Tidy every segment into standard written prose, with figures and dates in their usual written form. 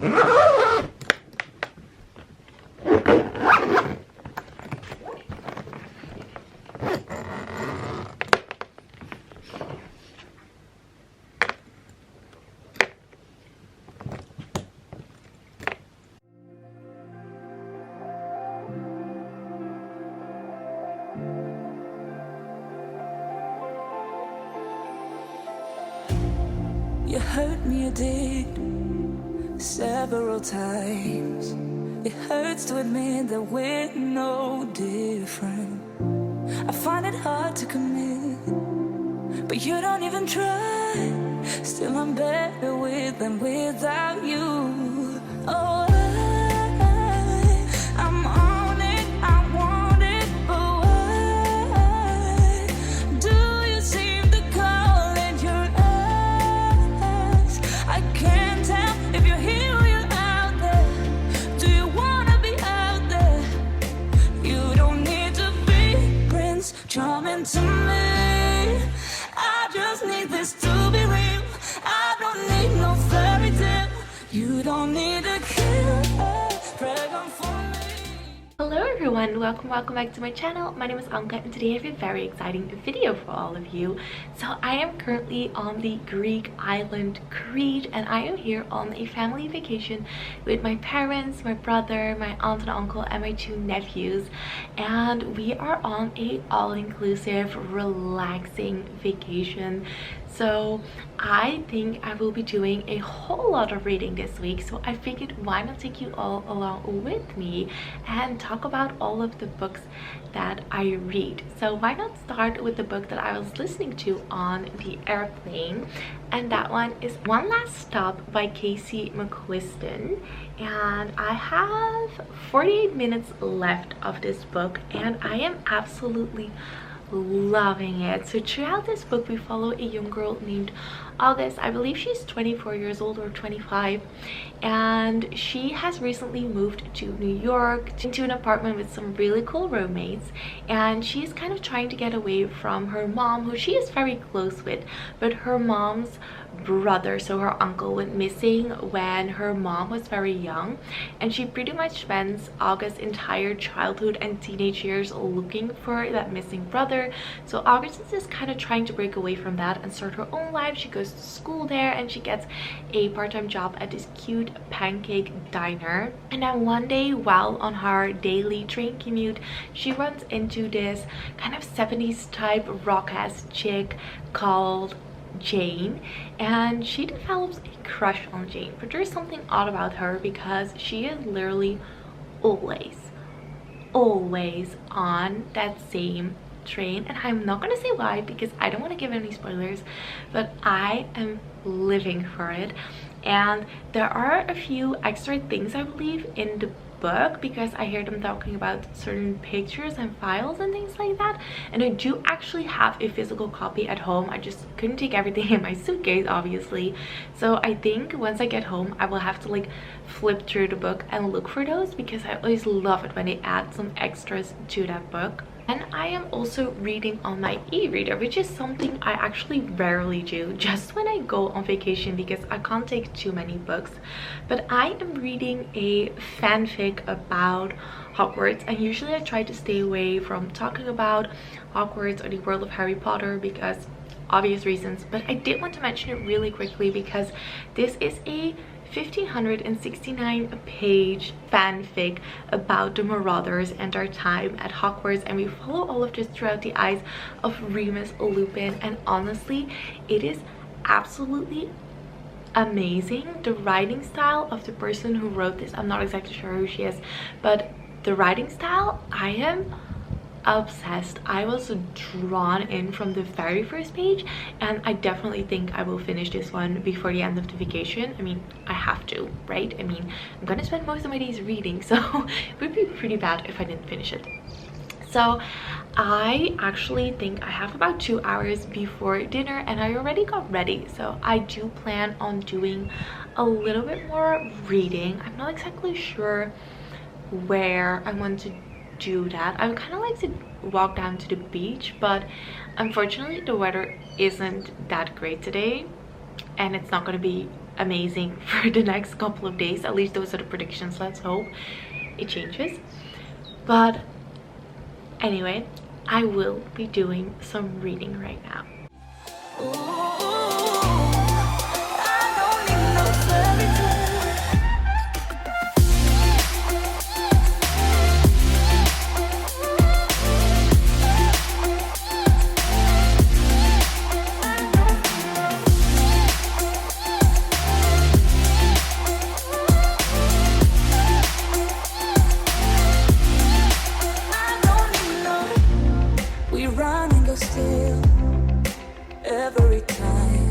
You hurt me, you did, several times. It hurts to admit that we're no different. I find it hard to commit, but you don't even try. Still I'm better with than without you. Oh, I'm on it, I want it, but why do you seem to call it your eyes? I can't tell if you're here or you're out there. Do you wanna be out there? You don't need to be Prince Charming to me. I just need this to be real. I don't need no fairy tale. You don't need a killer dragon for me. Hello everyone, welcome back to my channel. My name is Anke and today I have a very exciting video for all of you. So I am currently on the Greek island Crete and I am here on a family vacation with my parents, my brother, my aunt and uncle and my 2 nephews, and we are on a all-inclusive relaxing vacation. So I think I will be doing a whole lot of reading this week, so I figured why not take you all along with me and talk about all of the books that I read. So why not start with the book that I was listening to on the airplane, and that one is One Last Stop by Casey McQuiston. And I have 48 minutes left of this book and I am absolutely loving it. So throughout this book we follow a young girl named August. I believe she's 24 years old or 25, and she has recently moved to New York into an apartment with some really cool roommates, and she's kind of trying to get away from her mom, who she is very close with, but her mom's brother, so her uncle, went missing when her mom was very young, and she pretty much spends August's entire childhood and teenage years looking for that missing brother. So August is just kind of trying to break away from that and start her own life. She goes to school there and she gets a part-time job at this cute pancake diner, and then one day while on her daily train commute she runs into this kind of 70s type rock-ass chick called Jane, and she develops a crush on Jane. But there's something odd about her because she is literally always on that same train, and I'm not gonna say why because I don't want to give any spoilers, but I am living for it. And there are a few extra things I believe in the book because I hear them talking about certain pictures and files and things like that, and I do actually have a physical copy at home. I just couldn't take everything in my suitcase obviously, so I think once I get home I will have to like flip through the book and look for those because I always love it when they add some extras to that book. And I am also reading on my e-reader, which is something I actually rarely do, just when I go on vacation because I can't take too many books. But I am reading a fanfic about Hogwarts, and usually I try to stay away from talking about Hogwarts or the world of Harry Potter because obvious reasons, but I did want to mention it really quickly because this is a 1569 page fanfic about the Marauders and their time at Hogwarts, and we follow all of this throughout the eyes of Remus Lupin, and honestly it is absolutely amazing. The writing style of the person who wrote this, I'm not exactly sure who she is, but the writing style, I am obsessed. I was drawn in from the very first page, and I definitely think I will finish this one before the end of the vacation. I mean, I have to, right? I mean, I'm gonna spend most of my days reading, so it would be pretty bad if I didn't finish it. So I actually think I have about 2 hours before dinner and I already got ready, so I do plan on doing a little bit more reading. I'm not exactly sure where I want to do that. I would kind of like to walk down to the beach, but unfortunately the weather isn't that great today and it's not going to be amazing for the next couple of days. At least those are the predictions. Let's hope it changes. But anyway, I will be doing some reading right now. Still every time,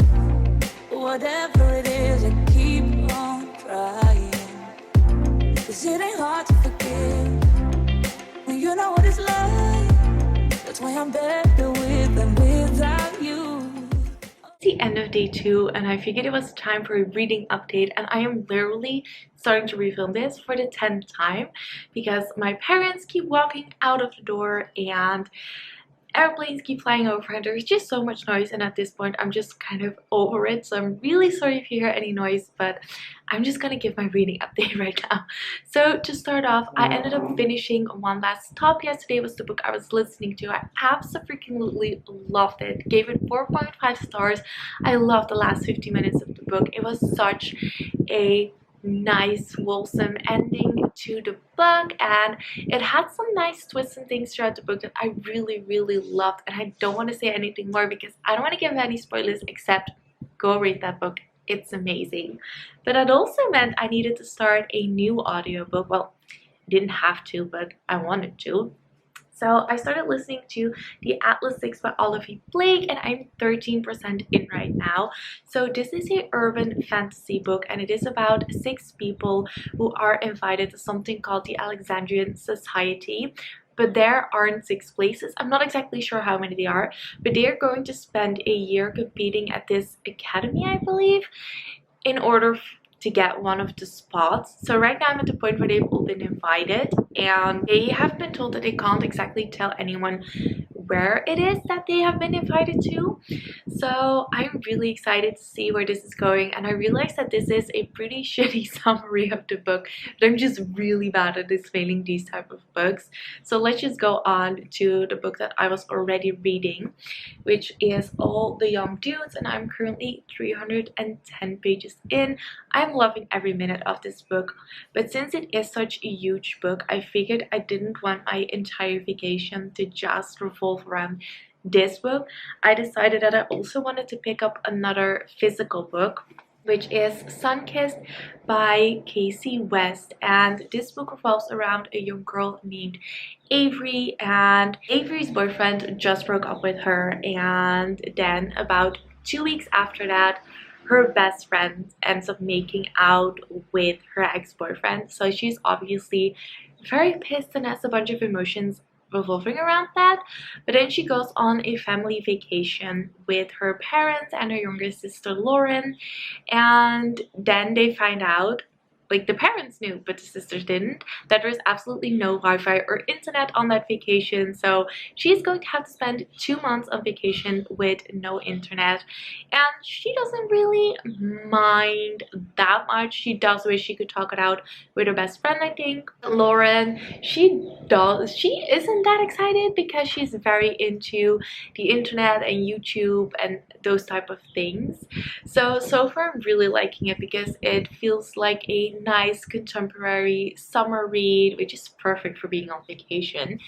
whatever it is, I keep on trying, 'cause it ain't hard to forgive when you know what it's like. That's why I'm better with and without you. It's the end of day 2 and I figured it was time for a reading update, and I am literally starting to refilm this for the 10th time because my parents keep walking out of the door and airplanes keep flying over and there's just so much noise, and at this point I'm just kind of over it. So I'm really sorry if you hear any noise, but I'm just gonna give my reading update right now. So to start off, I ended up finishing One Last Stop. Yesterday was the book I was listening to. I absolutely loved it. Gave it 4.5 stars. I loved the last 50 minutes of the book. It was such a nice wholesome ending to the book, and it had some nice twists and things throughout the book that I really loved. And I don't want to say anything more because I don't want to give any spoilers, except go read that book. It's amazing. But that also meant I needed to start a new audiobook. Well, I didn't have to, but I wanted to. So I started listening to The Atlas 6 by Oliver Blake, and I'm 13% in right now. So this is an urban fantasy book, and it is about 6 people who are invited to something called the Alexandrian Society. But there aren't 6 places. I'm not exactly sure how many there are, but they are going to spend a year competing at this academy, I believe, in order to get one of the spots. So right now I'm at the point where they've all been invited and they have been told that they can't exactly tell anyone where it is that they have been invited to. So I'm really excited to see where this is going, and I realized that this is a pretty shitty summary of the book, but I'm just really bad at explaining these type of books. So let's just go on to the book that I was already reading, which is All the Young Dudes, and I'm currently 310 pages in. I'm loving every minute of this book, but since it is such a huge book, I figured I didn't want my entire vacation to just revolve around this book. I decided that I also wanted to pick up another physical book, which is Sunkissed by Casey West, and this book revolves around a young girl named Avery, and Avery's boyfriend just broke up with her, and then about 2 weeks after that, her best friend ends up making out with her ex-boyfriend. So she's obviously very pissed and has a bunch of emotions revolving around that. But then she goes on a family vacation with her parents and her younger sister Lauren, and then they find out, like the parents knew but the sisters didn't, that there's absolutely no Wi-Fi or internet on that vacation. So she's going to have to spend 2 months on vacation with no internet, and she doesn't really mind that much. She does wish she could talk it out with her best friend, I think. Lauren, she isn't that excited because she's very into the internet and YouTube and those type of things. So far I'm really liking it because it feels like a nice contemporary summer read, which is perfect for being on vacation.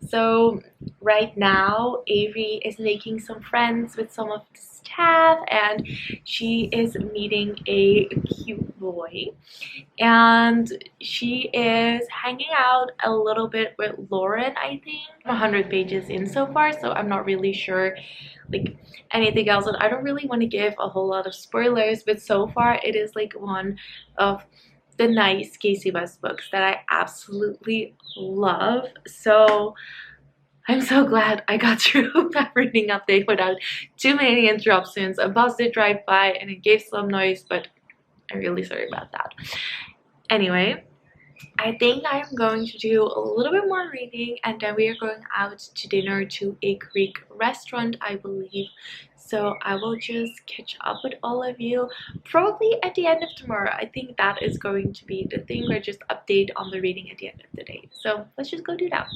So right now Avery is making some friends with some of the staff, and she is meeting a cute boy, and she is hanging out a little bit with Lauren. I think 100 pages in so far, so I'm not really sure like anything else, and I don't really want to give a whole lot of spoilers, but so far it is like one of the nice Casey West books that I absolutely love. So I'm so glad I got through that reading update without too many interruptions. A bus did drive by and it gave some noise, but I'm really sorry about that. Anyway, I think I'm going to do a little bit more reading, and then we are going out to dinner to a Greek restaurant, I believe. So I will just catch up with all of you probably at the end of tomorrow. I think that is going to be the thing, where just update on the reading at the end of the day. So let's just go do that.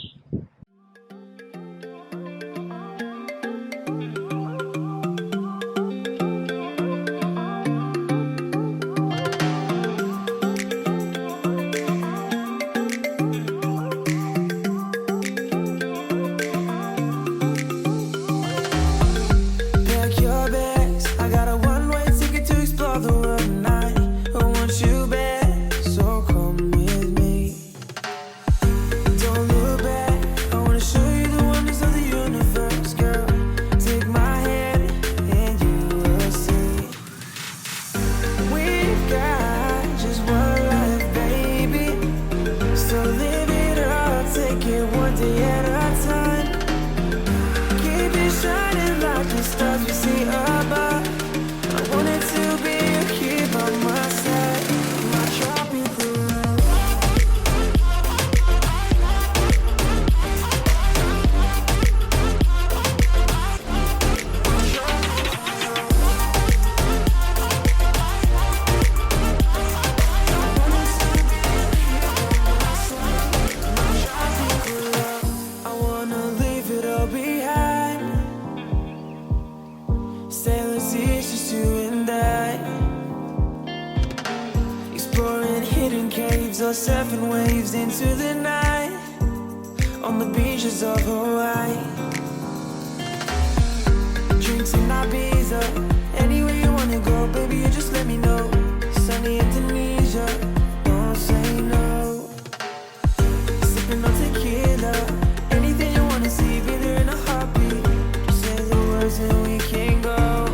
Surfing waves into the night on the beaches of Hawaii. Drinks in Ibiza, anywhere you wanna go, baby, you just let me know. Sunny Indonesia, don't say no. Sipping on tequila, anything you wanna see, be there in a heartbeat. Just say the words and we can go.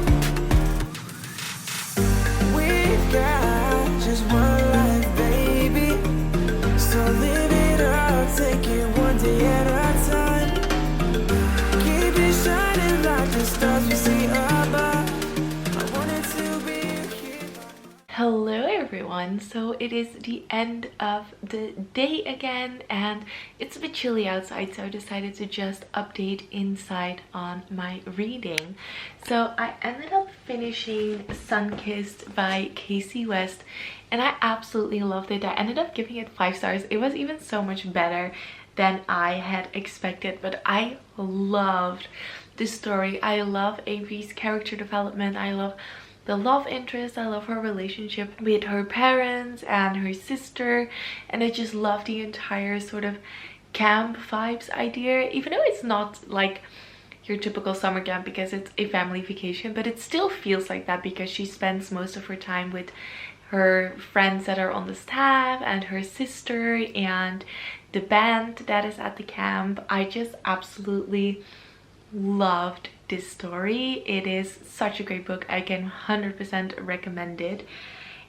We've got just one life, baby. So live it up, take it one day at a time. Keep it shining like the stars we see above. I wanted to be here. Hello everyone, so it is the end of the day again, and it's a bit chilly outside, so I decided to just update inside on my reading. So I ended up finishing Sunkissed by Casey West, and I absolutely loved it. I ended up giving it 5 stars. It was even so much better than I had expected, but I loved the story. I love Avery's character development. I love the love interest. I love her relationship with her parents and her sister, and I just love the entire sort of camp vibes idea, even though it's not like your typical summer camp because it's a family vacation, but it still feels like that because she spends most of her time with her friends that are on the staff and her sister and the band that is at the camp. I just absolutely loved this story. It is such a great book. I can 100% recommend it.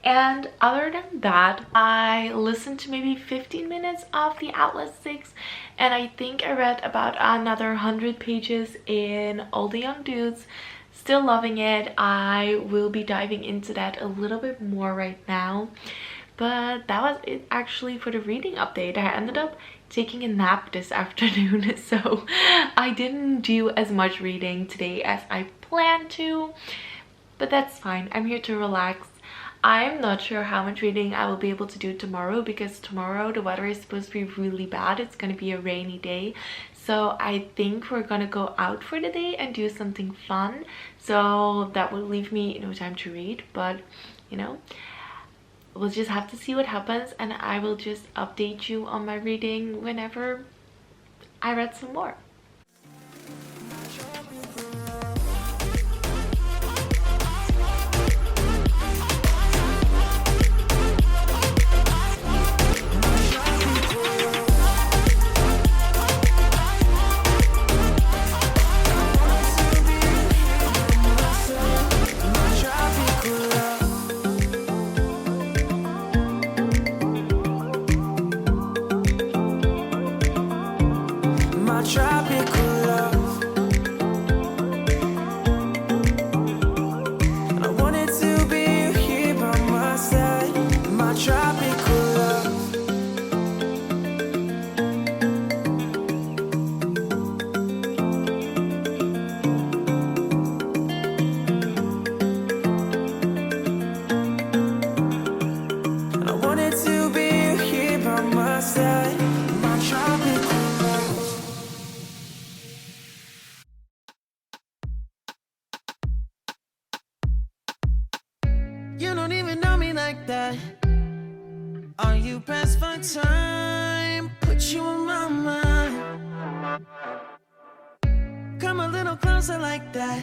And other than that, I listened to maybe 15 minutes of the Atlas 6, and I think I read about another 100 pages in All the Young Dudes. Still loving it. I will be diving into that a little bit more right now. But that was it actually for the reading update. I ended up taking a nap this afternoon, so I didn't do as much reading today as I planned to, but that's fine. I'm here to relax. I'm not sure how much reading I will be able to do tomorrow, because tomorrow the weather is supposed to be really bad. It's going to be a rainy day, so I think we're gonna go out for the day and do something fun, so that will leave me no time to read. But you know, we'll just have to see what happens, and I will just update you on my reading whenever I read some more. Try like that? Are you pressed for time? Put you in my mind. Come a little closer like that.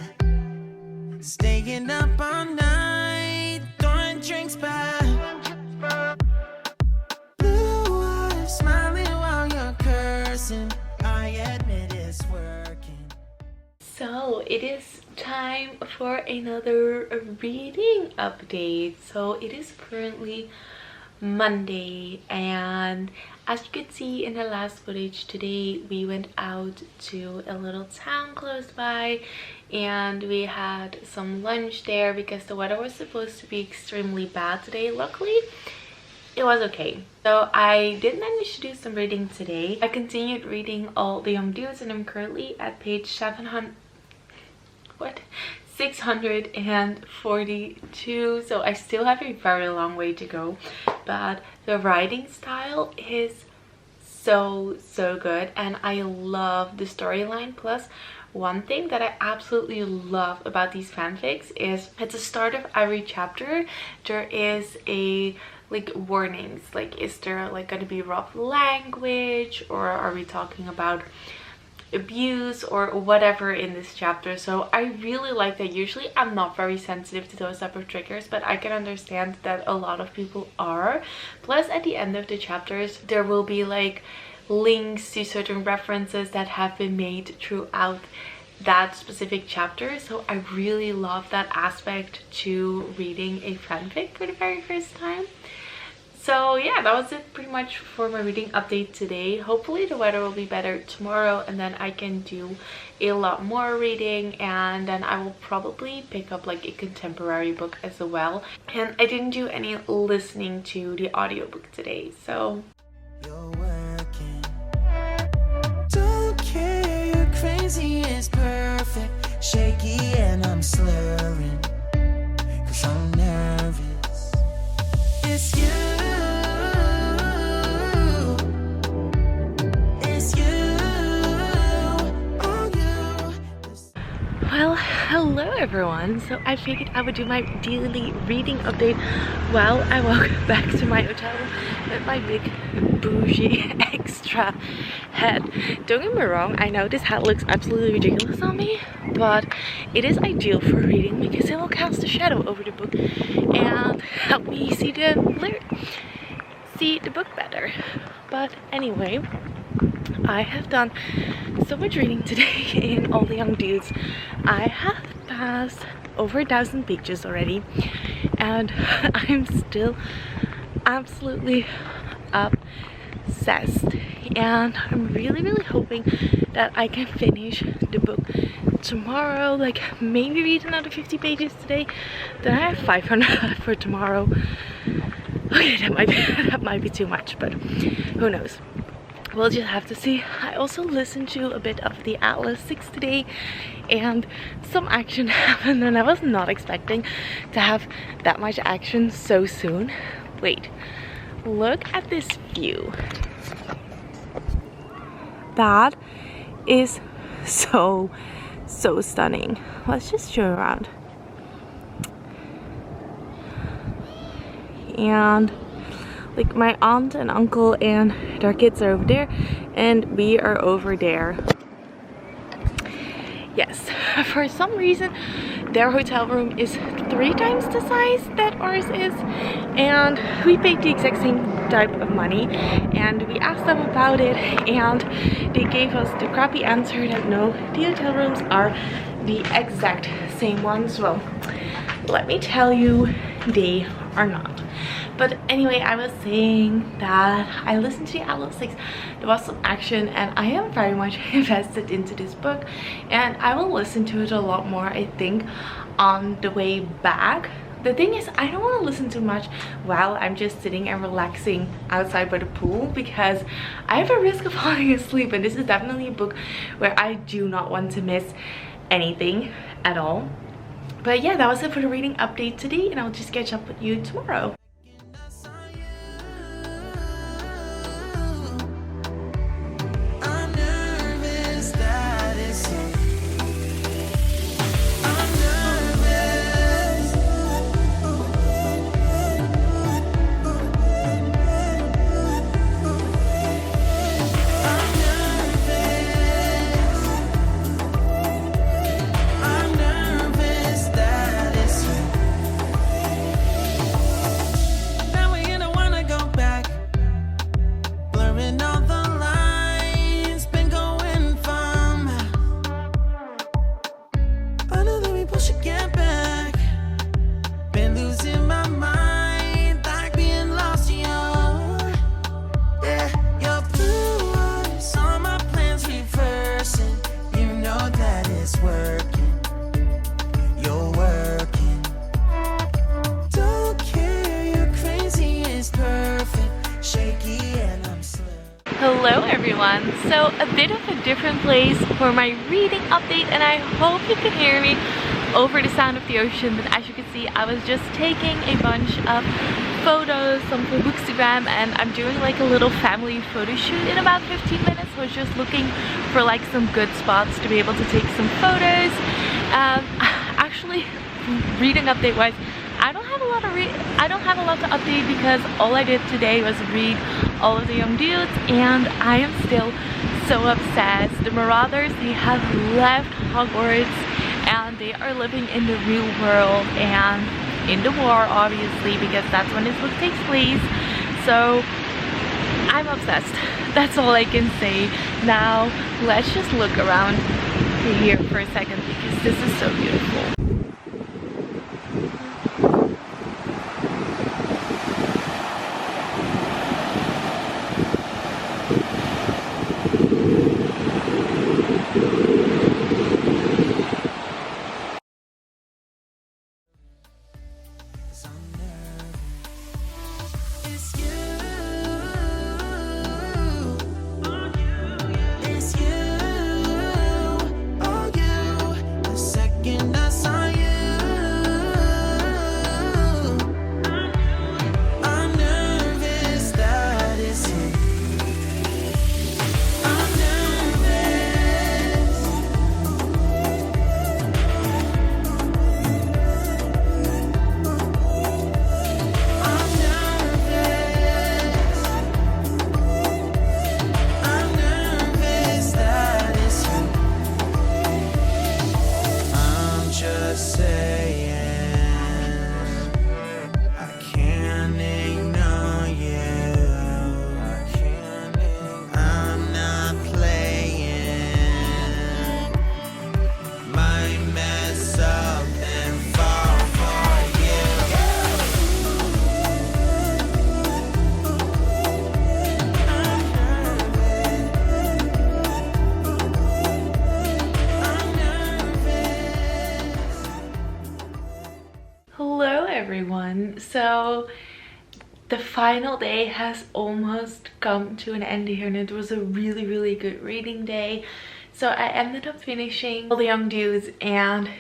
Staying up all night, throwing drinks back. Blue eyes smiling while you're cursing. I admit it's working. So it is time for another reading update. So it is currently Monday, and as you could see in the last footage, today we went out to a little town close by and we had some lunch there because the weather was supposed to be extremely bad today. Luckily it was okay. So I did manage to do some reading today. I continued reading All the Young Dudes and I'm currently at page 642, so I still have a very long way to go, but the writing style is so good and I love the storyline. Plus, one thing that I absolutely love about these fanfics is at the start of every chapter there is a like warnings, like is there like going to be rough language, or are we talking about abuse or whatever in this chapter. So I really like that. Usually I'm not very sensitive to those type of triggers, but I can understand that a lot of people are. Plus at the end of the chapters there will be like links to certain references that have been made throughout that specific chapter. So I really love that aspect to reading a fanfic for the very first time. So yeah, that was it pretty much for my reading update today. Hopefully the weather will be better tomorrow and then I can do a lot more reading, and then I will probably pick up like a contemporary book as well. And I didn't do any listening to the audiobook today, so You're working. Don't care, you're crazy, it's perfect. Shaky and I'm slurring, 'cause I'm nervous. It's you. well, hello everyone. So I figured I would do my daily reading update while I walk back to my hotel with my big bougie extra hat. Don't get me wrong, I know this hat looks absolutely ridiculous on me, but it is ideal for reading because it will cast a shadow over the book and help me see the book better. But anyway, I have done so much reading today in All the Young Dudes. I have passed over 1,000 pages already and I'm still absolutely obsessed, and I'm really hoping that I can finish the book tomorrow, like maybe read another 50 pages today, then I have 500 for tomorrow. Okay, that might be too much, but who knows, we'll just have to see. I also listened to a bit of the Atlas 6 today and some action happened and I was not expecting to have that much action so soon. Wait, look at this view. That is so stunning. Let's just show around. And like my aunt and uncle and their kids are over there and we are over there. Yes, for some reason their hotel room is 3 times the size that ours is, and we paid the exact same type of money and we asked them about it and they gave us the crappy answer that no, the hotel rooms are the exact same ones. Well, let me tell you, they are not. But anyway, I was saying that I listened to the Atlas 6. There was some action and I am very much invested into this book, and I will listen to it a lot more, I think, on the way back. The thing is, I don't want to listen too much while I'm just sitting and relaxing outside by the pool because I have a risk of falling asleep, and this is definitely a book where I do not want to miss anything at all. But yeah, that was it for the reading update today, and I'll just catch up with you tomorrow. people should get back. Been losing my mind, like being lost in your, yeah, your blue eyes. All my plans reversing. You know that it's working. You're working. Don't care, you're crazy, it's perfect. Shaky and I'm slow. Hello everyone, so a bit of a different place for my reading update, and I hope you can hear me over the sound of the ocean. But as you can see, I was just taking a bunch of photos, some for Bookstagram, and I'm doing like a little family photo shoot in about 15 minutes. So I was just looking for like some good spots to be able to take some photos. Actually, reading update wise, I don't have a lot to update because all I did today was read all of the Young Dudes, and I am still so obsessed. The Marauders, they have left Hogwarts and they are living in the real world and in the war, obviously, because that's when this book takes place. So I'm obsessed. That's all I can say. Now let's just look around here for a second because this is so beautiful. Everyone, so the final day has almost come to an end here, and it was a really good reading day. So I ended up finishing all the Young Dudes and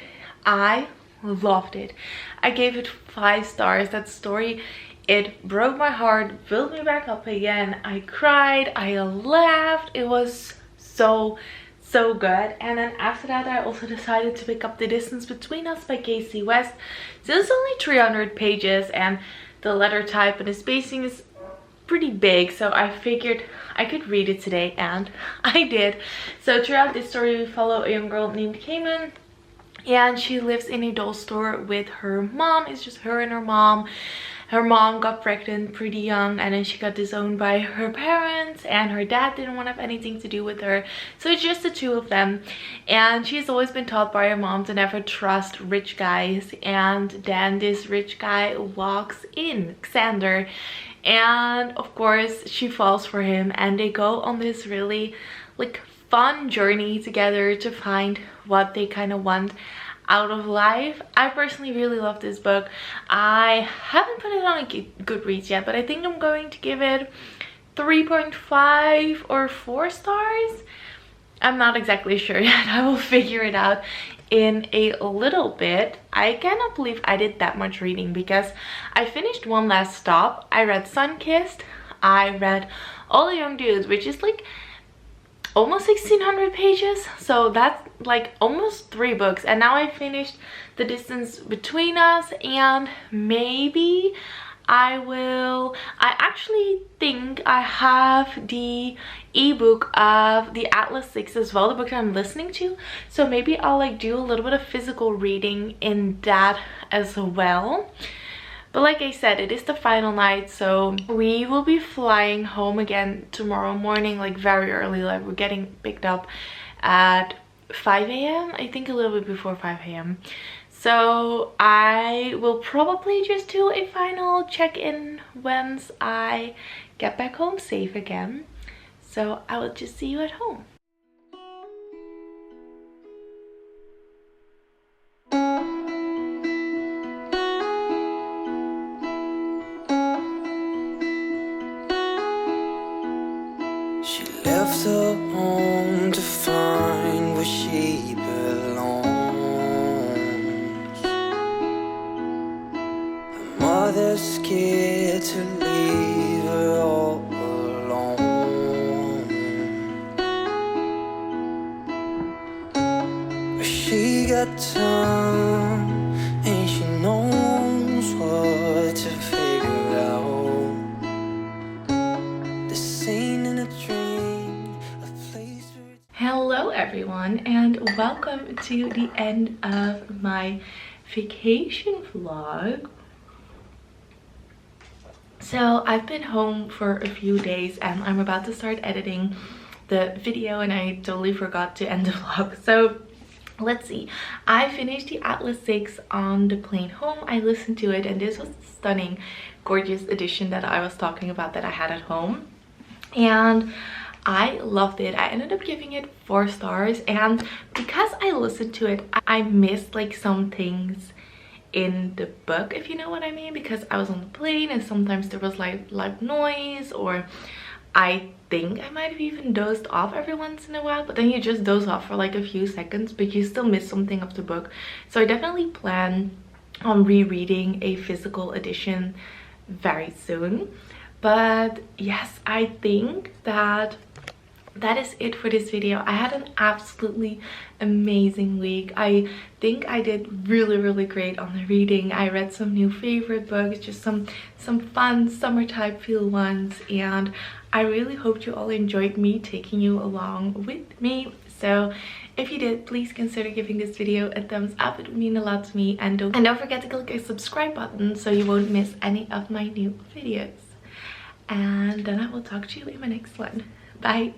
I loved it. I gave it 5 stars. That story, it broke my heart, built me back up again. I cried, I laughed. It was so good. And then after that, I also decided to pick up The Distance Between Us by Casey West. So it's only 300 pages and the letter type and the spacing is pretty big, so I figured I could read it today, and I did. So throughout this story, we follow a young girl named Cayman, and she lives in a doll store with her mom. It's just her and her mom. Her mom got pregnant pretty young, and then she got disowned by her parents, and her dad didn't want to have anything to do with her. So it's just the two of them, and she's always been taught by her mom to never trust rich guys. And then this rich guy walks in, Xander, and of course she falls for him, and they go on this really like fun journey together to find what they kind of want out of life. I personally really love this book. I haven't put it on a Goodreads yet, but I think I'm going to give it 3.5 or 4 stars. I'm not exactly sure yet. I will figure it out in a little bit. I cannot believe I did that much reading because I finished One Last Stop, I read Sunkissed, I read All the Young Dudes, which is like almost 1600 pages, so that's like almost 3 books. And now I finished The Distance Between Us, and maybe I actually think I have the ebook of the Atlas 6 as well, the book that I'm listening to, so maybe I'll like do a little bit of physical reading in that as well. But like I said, it is the final night, so we will be flying home again tomorrow morning, like very early. Like we're getting picked up at 5 a.m. I think a little bit before 5 a.m. So I will probably just do a final check-in once I get back home safe again. So I will just see you at home. She left her home to find where she belongs. Her mother's scared to leave her all alone. But she got time and she knows what to figure out. Hello everyone, and welcome to the end of my vacation vlog. So I've been home for a few days and I'm about to start editing the video, and I totally forgot to end the vlog. So let's see. I finished the Atlas 6 on the plane home. I listened to it, and this was the stunning, gorgeous edition that I was talking about that I had at home. And I loved it. I ended up giving it 4 stars, and because I listened to it, I missed like some things in the book, if you know what I mean, because I was on the plane and sometimes there was like loud noise, or I think I might have even dozed off every once in a while, but then you just doze off for like a few seconds, but you still miss something of the book. So I definitely plan on rereading a physical edition very soon. But yes, I think that is it for this video. I had an absolutely amazing week. I think I did really great on the reading. I read some new favorite books, just some fun summer type feel ones, and I really hope you all enjoyed me taking you along with me. So if you did, please consider giving this video a thumbs up. It would mean a lot to me, and don't forget to click the subscribe button so you won't miss any of my new videos. And then I will talk to you in my next one. Bye.